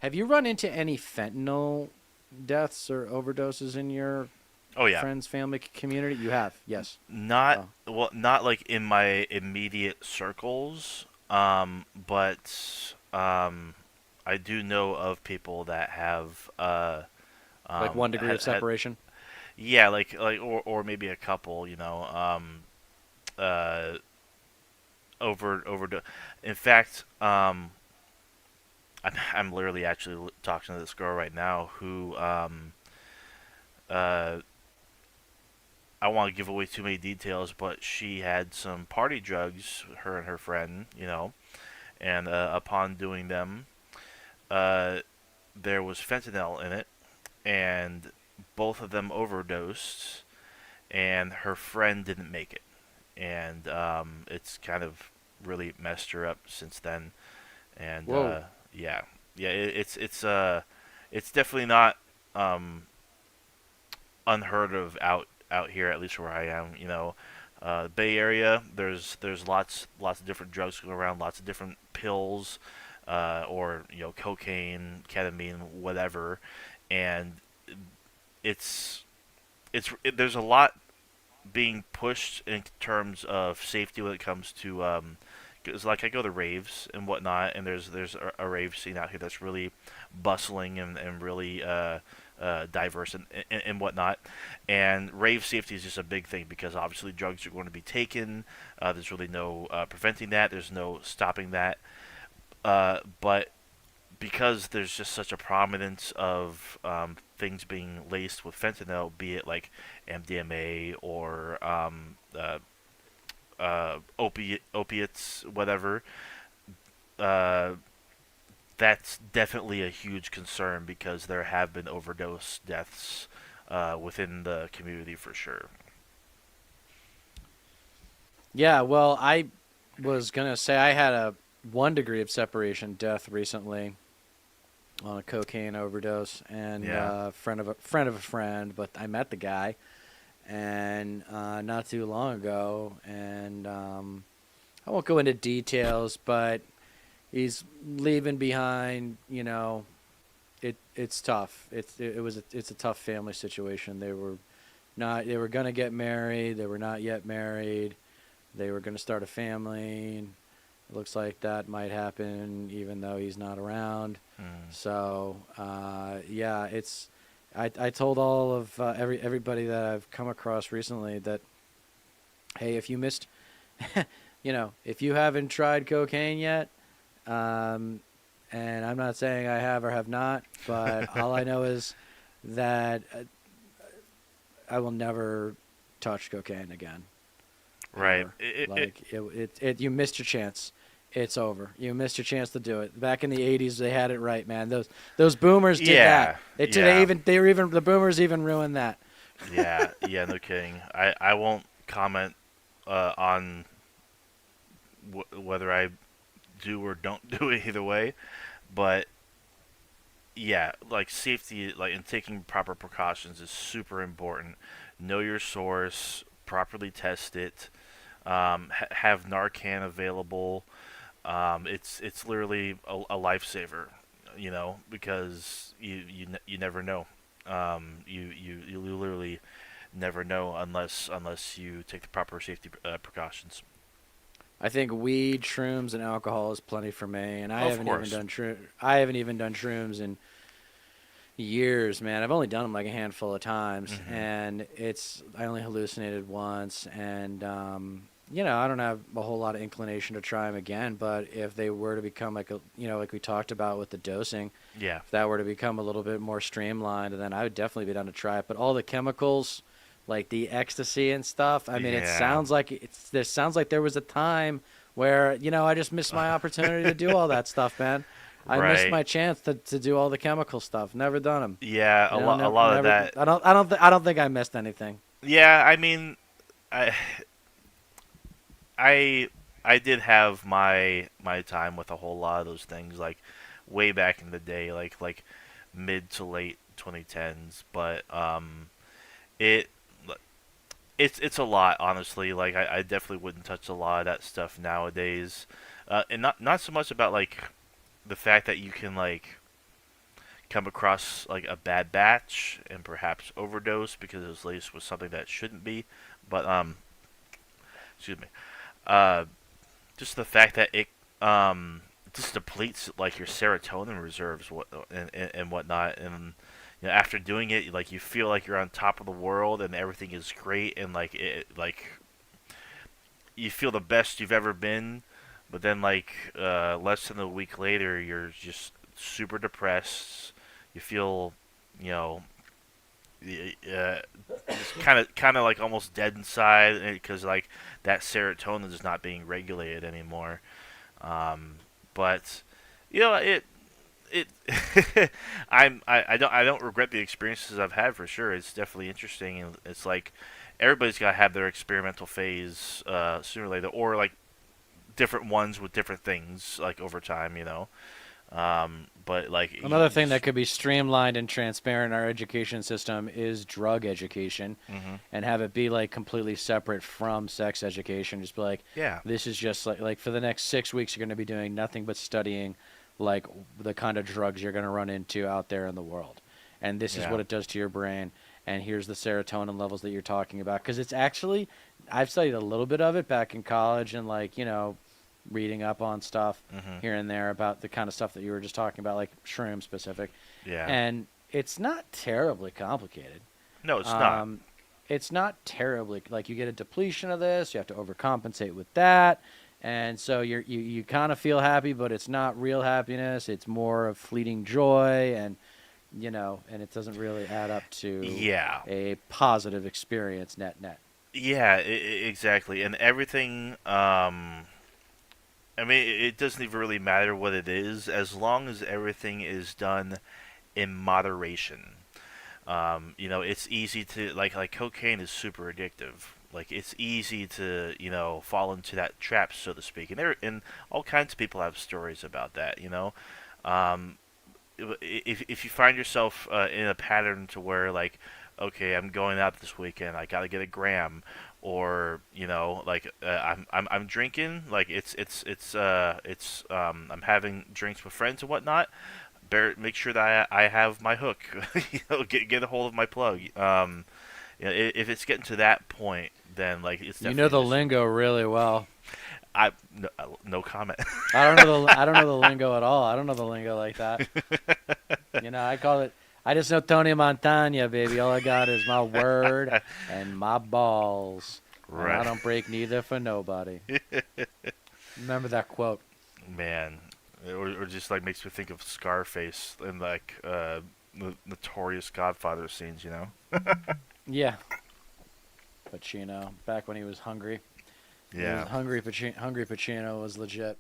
Have you run into any fentanyl deaths or overdoses in your Oh yeah. friends, family, community? You have, yes. Not Oh, well, not like in my immediate circles, but I do know of people that have like 1 degree of had separation. yeah, like or maybe a couple, uh over. In fact, I'm literally actually talking to this girl right now who uh I don't want to give away too many details, but she had some party drugs, her and her friend, and upon doing them, uh, there was fentanyl in it, and both of them overdosed, and her friend didn't make it, and it's kind of really messed her up since then, and Whoa. yeah, yeah, it's definitely not um, unheard of out here, at least where I am. Bay Area. There's lots of different drugs going around, lots of different pills, or cocaine, ketamine, whatever, and it's there's a lot being pushed in terms of safety when it comes to because like I go to raves and whatnot, and there's a rave scene out here that's really bustling and really diverse and whatnot. And rave safety is just a big thing because obviously drugs are going to be taken. There's really no preventing that. There's no stopping that. But because there's just such a prominence of things being laced with fentanyl, be it like MDMA or opiates, whatever, uh, that's definitely a huge concern because there have been overdose deaths within the community for sure. Yeah, well, I was gonna say I had a 1 degree of separation death recently on a cocaine overdose, and Yeah. friend of a friend. But I met the guy, and not too long ago, and I won't go into details, but he's leaving behind. It's tough. It's a tough family situation. They were gonna get married. They were not yet married. They were gonna start a family. It looks like that might happen even though he's not around. Mm. So yeah, I told all of everybody that I've come across recently that, hey, if you missed, if you haven't tried cocaine yet, um, and I'm not saying I have or have not, but all I know is that I will never touch cocaine again, Right. ever. Like you missed your chance. It's over. You missed your chance to do it. Back in the '80s, they had it right, man. Those boomers did that. Yeah. They Yeah. even they were even the boomers even ruined that. Yeah. Yeah. No kidding. I won't comment on whether I do or don't do it either way, but yeah, like safety, like and taking proper precautions is super important. Know your source, properly test it, have Narcan available. It's literally a lifesaver, because you never know. You literally never know unless you take the proper safety precautions. I think weed, shrooms, and alcohol is plenty for me, and Of course. I haven't even done shrooms in years, man. I've only done them like a handful of times, Hmm. and I only hallucinated once, and I don't have a whole lot of inclination to try them again. But if they were to become like we talked about with the dosing, Yeah. if that were to become a little bit more streamlined, then I would definitely be down to try it. But all the chemicals, like the ecstasy and stuff, I mean, Yeah. there sounds like there was a time where I just missed my opportunity to do all that stuff, man. I missed Right. my chance to do all the chemical stuff. Never done them. Yeah. A lot of Never. that. I don't think I missed anything. Yeah. I mean, I I I did have my time with a whole lot of those things, like way back in the day, like mid to late 2010s. But it it's a lot, honestly. Like I definitely wouldn't touch a lot of that stuff nowadays, and not so much about like the fact that you can like come across like a bad batch and perhaps overdose because it was laced with something that shouldn't be. But excuse me. Uh, just the fact that it just depletes like your serotonin reserves and whatnot, and after doing it, like you feel like you're on top of the world and everything is great, and like you feel the best you've ever been, but then like less than a week later, you're just super depressed. You feel, you know, just kind of like almost dead inside because like that serotonin is not being regulated anymore. Um, but it it I don't regret the experiences I've had for sure. It's definitely interesting, and it's like everybody's got to have their experimental phase sooner or later, or like different ones with different things like over time. But like Another thing that could be streamlined and transparent in our education system is drug education, hmm and have it be like completely separate from sex education. Just be like, yeah, this is just like for the next 6 weeks, you're going to be doing nothing but studying like the kind of drugs you're going to run into out there in the world, and this is yeah, what it does to your brain. And here's the serotonin levels that you're talking about. Because it's actually, I've studied a little bit of it back in college and like reading up on stuff hmm here and there about the kind of stuff that you were just talking about, like shroom specific. yeah. And it's not terribly complicated. No, it's not. Um, it's not terribly like you get a depletion of this, you have to overcompensate with that, and so you kind of feel happy, but it's not real happiness. It's more of fleeting joy, and and it doesn't really add up to Yeah, a positive experience net net. yeah, exactly, and everything. I mean, it doesn't even really matter what it is, as long as everything is done in moderation. It's easy to like cocaine is super addictive. Like it's easy to fall into that trap, so to speak. And all kinds of people have stories about that. Um, if you find yourself in a pattern to where like, okay, I'm going out this weekend, I gotta get a gram, or like I'm drinking, like I'm having drinks with friends and whatnot. Make sure that I have my hook, get a hold of my plug. If it's getting to that point, then like it's You know definitely the just lingo really well. no comment. I don't know the lingo at all. I don't know the lingo like that. I call it. I just know Tony Montana, baby. All I got is my word and my balls, and I Right, don't break neither for nobody. Remember that quote? man. Or just like makes me think of Scarface and like notorious Godfather scenes. Yeah, Pacino. Back when he was hungry. He was Yeah. hungry. Hungry Pacino was legit.